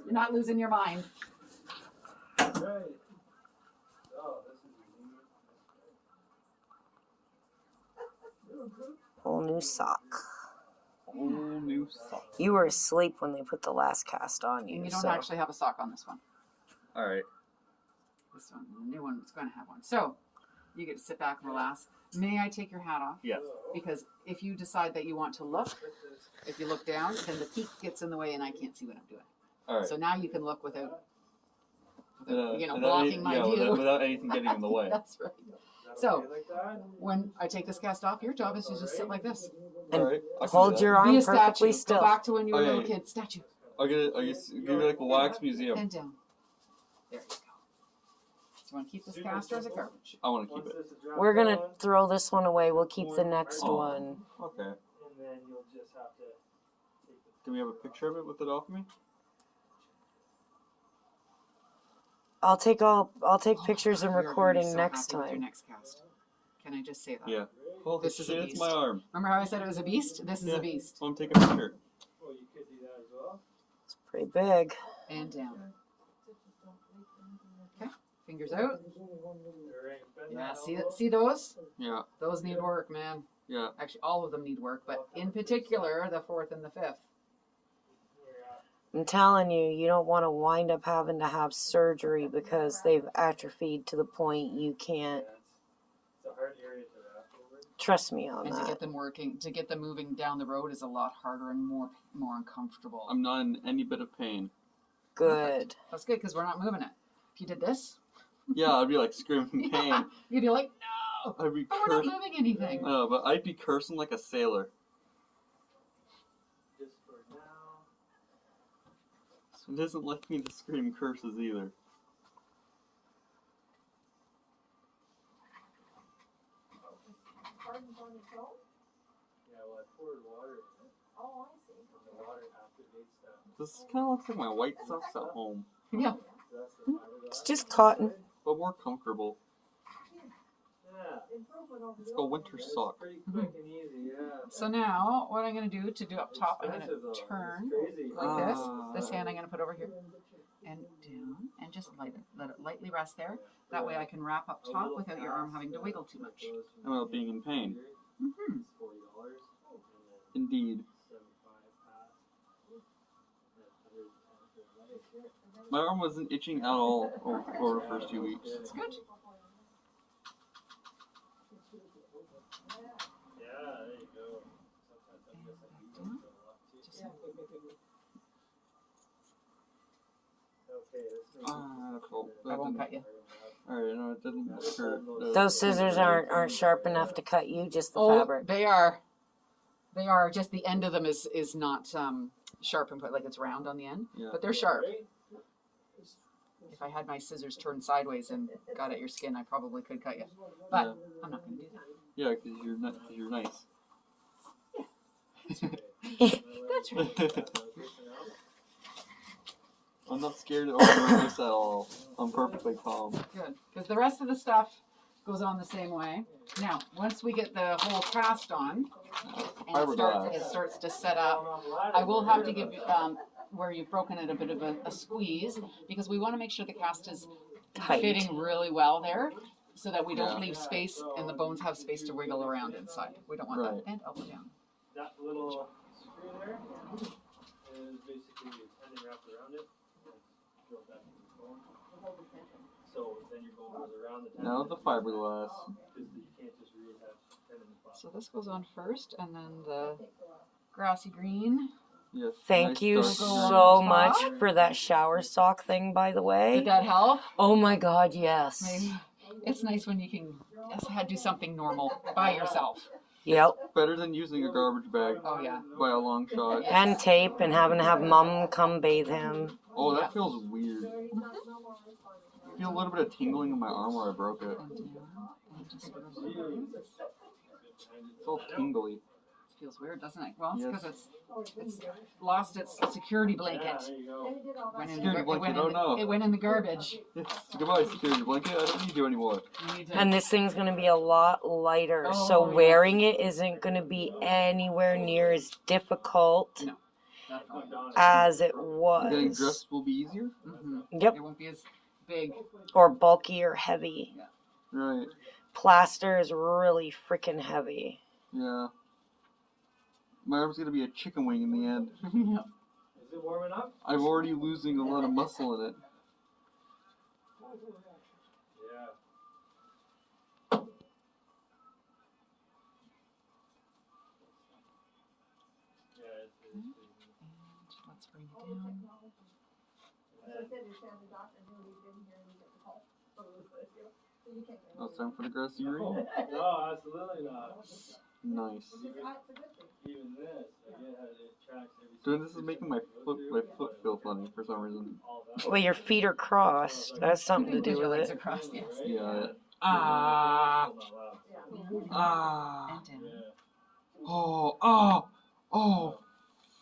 You're not losing your mind. Whole new sock. Whole new sock. You were asleep when they put the last cast on you. And you don't actually have a sock on this one. All right. This one, the new one, is going to have one. So you get to sit back and relax. May I take your hat off? Yes. Because if you decide that you want to look, if you look down, then the peak gets in the way and I can't see what I'm doing. All right. So now you can look without Without blocking my view. Without anything getting in the way. That's right. So when I take this cast off, your job is to just sit like this. And all right. hold your arm Be a perfectly statue. still. Go back to when you were a little Okay. kid. Statue. I'll give you like a wax museum. And down. There you go. So you want to keep this cast or is it garbage? I want to keep it. We're going to throw this one away. We'll keep the next one. Okay. And then you'll just have to take the Do we have a picture of it with it off me? I'll take pictures and You're gonna be recording so next happy with your time. next cast. Can I just say that? Yeah. Holy This is a shit, it's beast. my arm. Remember how I said it was a beast? This is Yeah. a beast. I'm taking a picture. Oh, you could do that as well. It's pretty big. And down. Okay. Fingers out. Yeah. See those? Yeah. Those need work, man. Yeah. Actually, all of them need work, but in particular, the 4th and the 5th. I'm telling you, you don't want to wind up having to have surgery because they've atrophied to the point you can't. It's a hard area to wrap over. Trust me on And to that. get them working, to get them moving down the road is a lot harder and more uncomfortable. I'm not in any bit of pain. Good. That's good because we're not moving it. If you did this, Yeah, I'd be like screaming in pain. you'd be like, no, I'd be but we're not cursing. moving anything. No, but I'd be cursing like a sailor. Just for now. So it doesn't like me to scream curses either. Yeah, well, I poured water in it. Oh, I see. And the water activates that. This kind of looks like my white socks at home, Yeah. So that's the fiberglass. It's just cotton. but more comfortable. Yeah. It's a winter It's sock. pretty quick and easy, yeah. So now, what I'm going to do up top, I'm going Expensive, to though. turn It's crazy. like this. Ah. This hand I'm going to put over here and down, and just let it lightly rest there. That way I can wrap up top without your arm having to wiggle too much. And without being in pain. Mm-hmm. It's $40. Indeed. 75 pass. And 110 for My arm wasn't itching at all over the first 2 weeks. It's good. Yeah, there you go. Sometimes I guess I do that a lot too. Just Okay, this Ah, cool. I won't cut you. Alright, no, it didn't hurt. Those scissors aren't sharp enough to cut you, just the Oh, fabric. they are. They are. Just the end of them is not sharp and put like it's round on the end, Yeah. but they're sharp. If I had my scissors turned sideways and got at your skin, I probably could cut you. But Yeah. I'm not going to do that. Yeah, because you're nice. That's right. I'm not scared or nervous at all. I'm perfectly calm. Good. Because the rest of the stuff goes on the same way. Now, once we get the whole cast on, and Fiberglass. it starts to set up, I will have to give where you've broken it a bit of a squeeze because we want to make sure the cast is Tight. fitting really well there so that we don't Yeah. leave space and the bones have space to wiggle around inside. We don't want Right. that. And elbow down. That little screw there is basically your tendon wrapped around it. And drill back into the bone. So then your bone goes around the tendon. Now the fiberglass. Because you can't just reattach tendon and So this goes on first and then the grassy green. Yes. Thank nice you dark so green. much for that shower sock thing, by the way. Did that help? Oh my God, yes. Maybe. It's nice when you can just do something normal by yourself. Yep. Better than using a garbage bag Oh yeah. by a long shot. And tape and having to have mom come bathe him. Oh, that feels weird. I feel a little bit of tingling in my arm where I broke it. It's all tingly. Feels weird, doesn't it? Well, it's Yes. because it's lost its security blanket. there you go. Went in Security blanket, oh no. It went in the garbage. Goodbye, security blanket. I don't need you anymore. You need to- And this thing's going to be a lot lighter. Oh, so yes. wearing it isn't going to be anywhere near as difficult No. Definitely. as it Getting was. dressed will be easier? Mm-hmm. Yep. It won't be as big. Or bulky or heavy. Right. Plaster is really freaking heavy. Yeah. My arm's gonna be a chicken wing in the end. Is it warm enough? I'm already losing a lot of muscle in it. Yeah. Yeah, it's And let's bring it down. Now it's time for the grassy green. No, absolutely not. Nice. Even this, like it tracks every. Doing this is making my foot feel funny for some reason. Well, your feet are crossed. That has something to do Your with legs it. are crossed, yes. Yeah. And down. Oh.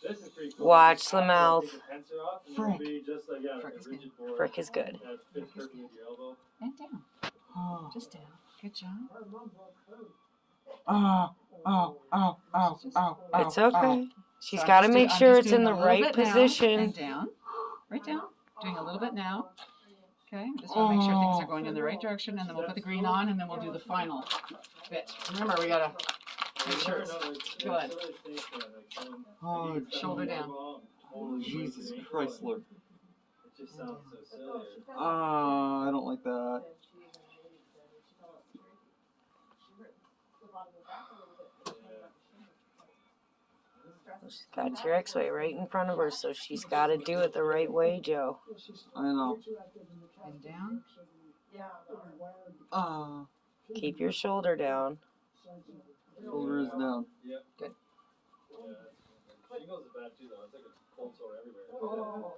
This is pretty cool. Watch the mouth. Frick. Frick is good. And down. Just down. Good job. It's okay. She's So got to make I'm sure just it's in doing the a little right bit now, position. And down. Right down. Doing a little bit now. Okay. Just want to make sure things are going in the right direction, and then we'll put the green on, and then we'll do the final bit. Remember, we gotta make sure it's good. Oh, Shoulder down. Jesus Christ, Lord. It just sounds so silly. I don't like that. She's got your x-ray right in front of her, so she's got to do it the right way, Joe. I know. And down. Keep your shoulder down. Shoulder is down. Yep. Good. Yeah. Shingles is bad too, though. It's like a cold sore everywhere.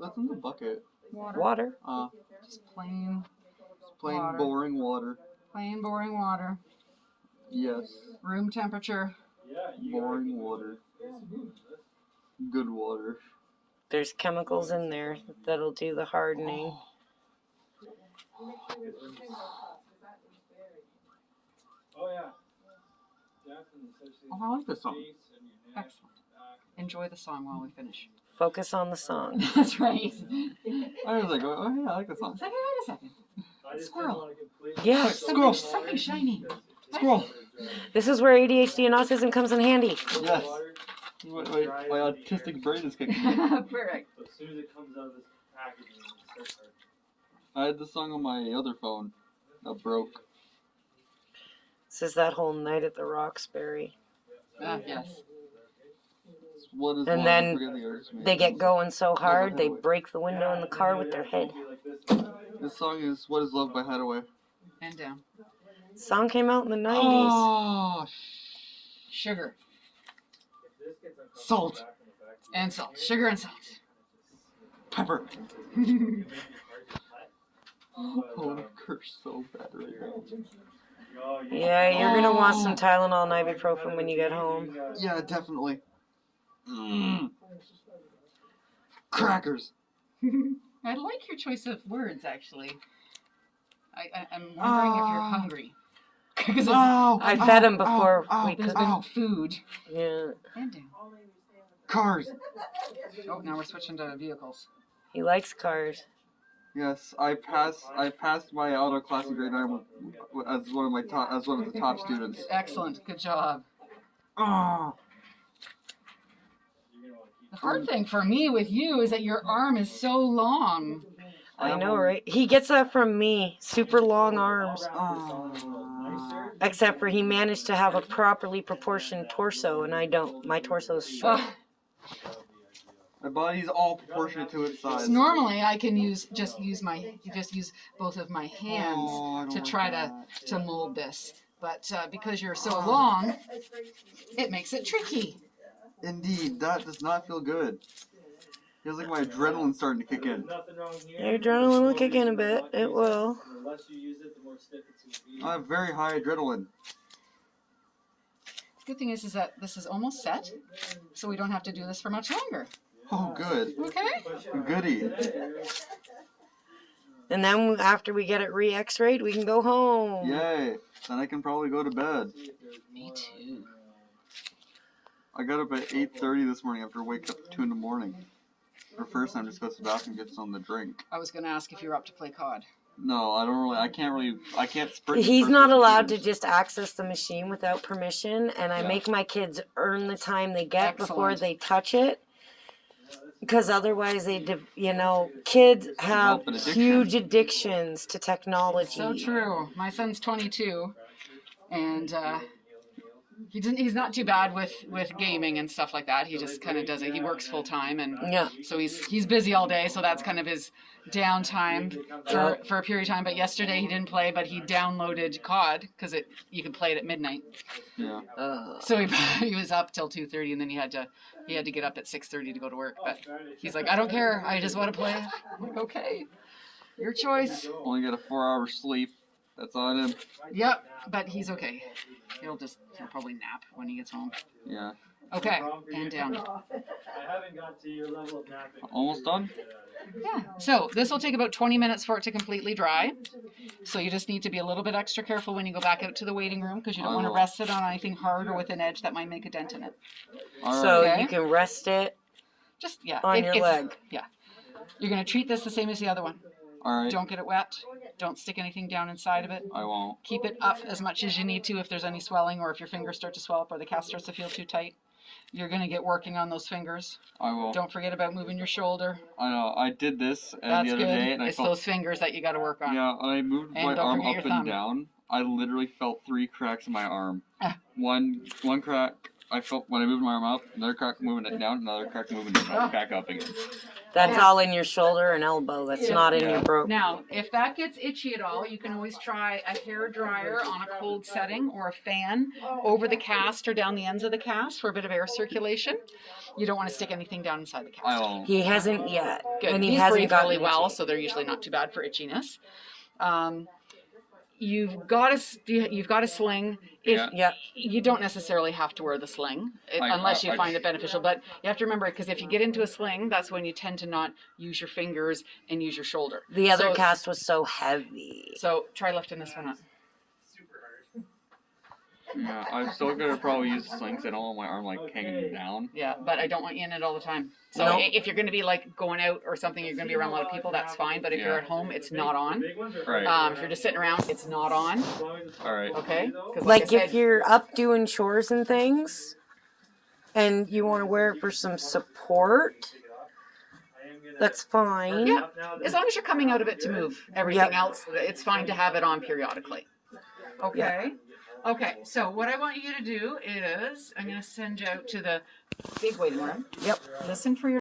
That's in the bucket. Water. Just plain Plain boring water. Plain boring water. Yes. Room temperature. Boring water. Good water. There's chemicals in there that'll do the hardening. Oh, yeah. Oh, I like this song. Excellent. Enjoy the song while we finish. Focus on the song. That's right. I was like, oh yeah, I like this song. It's like, wait a second. Squirrel. Yeah. Something shiny. Squirrel. This is where ADHD and autism comes in handy. Yes. Wait, my autistic brain is kicking in. Perfect. As soon as it comes out of this packaging, it starts hurting. I had this song on my other phone that broke. This is that whole night at the Roxbury. Yes. What is And one? then I forget the artist's name. They get going so hard, they break the window in the car with their head. This song is What Is Love by Hathaway. And down. Song came out in the 90s. Oh, Sugar. salt. And salt. Sugar and salt. Pepper. Oh, that hurts so bad right now. Yeah, you're going to want some Tylenol and ibuprofen when you get home. Yeah, definitely. Crackers. I like your choice of words, actually. I'm wondering if you're hungry. Because I fed him before we there's could. been food. Yeah. And down. Cars. Oh, now we're switching to vehicles. He likes cars. Yes, I passed my auto class in grade 9 as one of the top students. Excellent. Good job. Oh. The hard thing for me with you is that your arm is so long. I know, right? He gets that from me. Super long arms. Except for he managed to have a properly proportioned torso, and I don't. My torso's short. My body's all proportionate to its size. Normally, I can just use both of my hands to try to mold this, but because you're so long, it makes it tricky. Indeed, that does not feel good. Feels like my adrenaline's starting to kick in. Your adrenaline will kick in a bit. It will. I have very high adrenaline. Good thing is that this is almost set, so we don't have to do this for much longer. Oh, good. Okay. Goody. And then after we get it re-x-rayed, we can go home. Yay. Then I can probably go to bed. Me too. I got up at 8:30 this morning after waking up at 2 in the morning. For first time, just goes to the bathroom and gets on the drink. I was going to ask if you were up to play COD. No, I can't sprint. He's first not person allowed to shooters. just access the machine without permission, and I Yeah. make my kids earn the time they get before Excellent. they touch it. Because otherwise, kids have Develop an addiction. huge addictions to technology. So true. My son's 22, and he's not too bad with gaming and stuff like that. He just kind of does it. He works full time, and Yeah. so he's busy all day. So that's kind of his downtime for a period of time. But yesterday he didn't play, but he downloaded COD because you can play it at midnight. Yeah. So he was up till 2:30, and then he had to get up at 6:30 to go to work. But he's like, I don't care. I just want to play. I'm like, okay, your choice. Only got a 4-hour sleep. That's all I did. Yep, but he's okay. He'll probably nap when he gets home. Yeah. Okay, and down. I haven't got to your level of napping. Almost done. Yeah, so this will take about 20 minutes for it to completely dry. So you just need to be a little bit extra careful when you go back out to the waiting room because you don't want to rest it on anything hard or with an edge that might make a dent in it. So Okay. you can rest it Just, yeah. on your leg. Yeah. You're going to treat this the same as the other one. All right. Don't get it wet. Don't stick anything down inside of it. I won't. Keep it up as much as you need to if there's any swelling or if your fingers start to swell up or the cast starts to feel too tight. You're going to get working on those fingers. I will. Don't forget about moving your shoulder. I know. I did this That's the other good. day, and It's I felt. those fingers that you got to work on. Yeah, when I moved And my don't arm forget up your and thumb. down, I literally felt 3 cracks in my arm. Ah. One crack. I felt when I moved my arm up. Another crack moving it down. Another crack moving it back up again. That's all in your shoulder and elbow. That's not in your broke. Now, if that gets itchy at all, you can always try a hair dryer on a cold setting or a fan over the cast or down the ends of the cast for a bit of air circulation. You don't want to stick anything down inside the cast. I won't. He hasn't yet. Good. And he He's hasn't breathed gotten really well, itchy. so they're usually not too bad for itchiness. You've got a sling. Yeah. You don't necessarily have to wear the sling unless you find it beneficial. But you have to remember, because if you get into a sling, that's when you tend to not use your fingers and use your shoulder. The other So- cast was so heavy. So try lifting this one up. Yeah, I'm still gonna probably use slings. I don't want my arm hanging down. Yeah, but I don't want you in it all the time. So No. if you're going to be going out or something, you're going to be around a lot of people, that's fine. But if you're at home, it's not on. Right. If you're just sitting around, it's not on. All right. Okay? 'Cause Like I if said, you're up doing chores and things, and you want to wear it for some support, that's fine. Yeah, as long as you're coming out of it to move. Everything Yep. else, it's fine to have it on periodically. Okay. Okay, so what I want you to do is I'm going to send you out to the big waiting room. Yep. Listen for your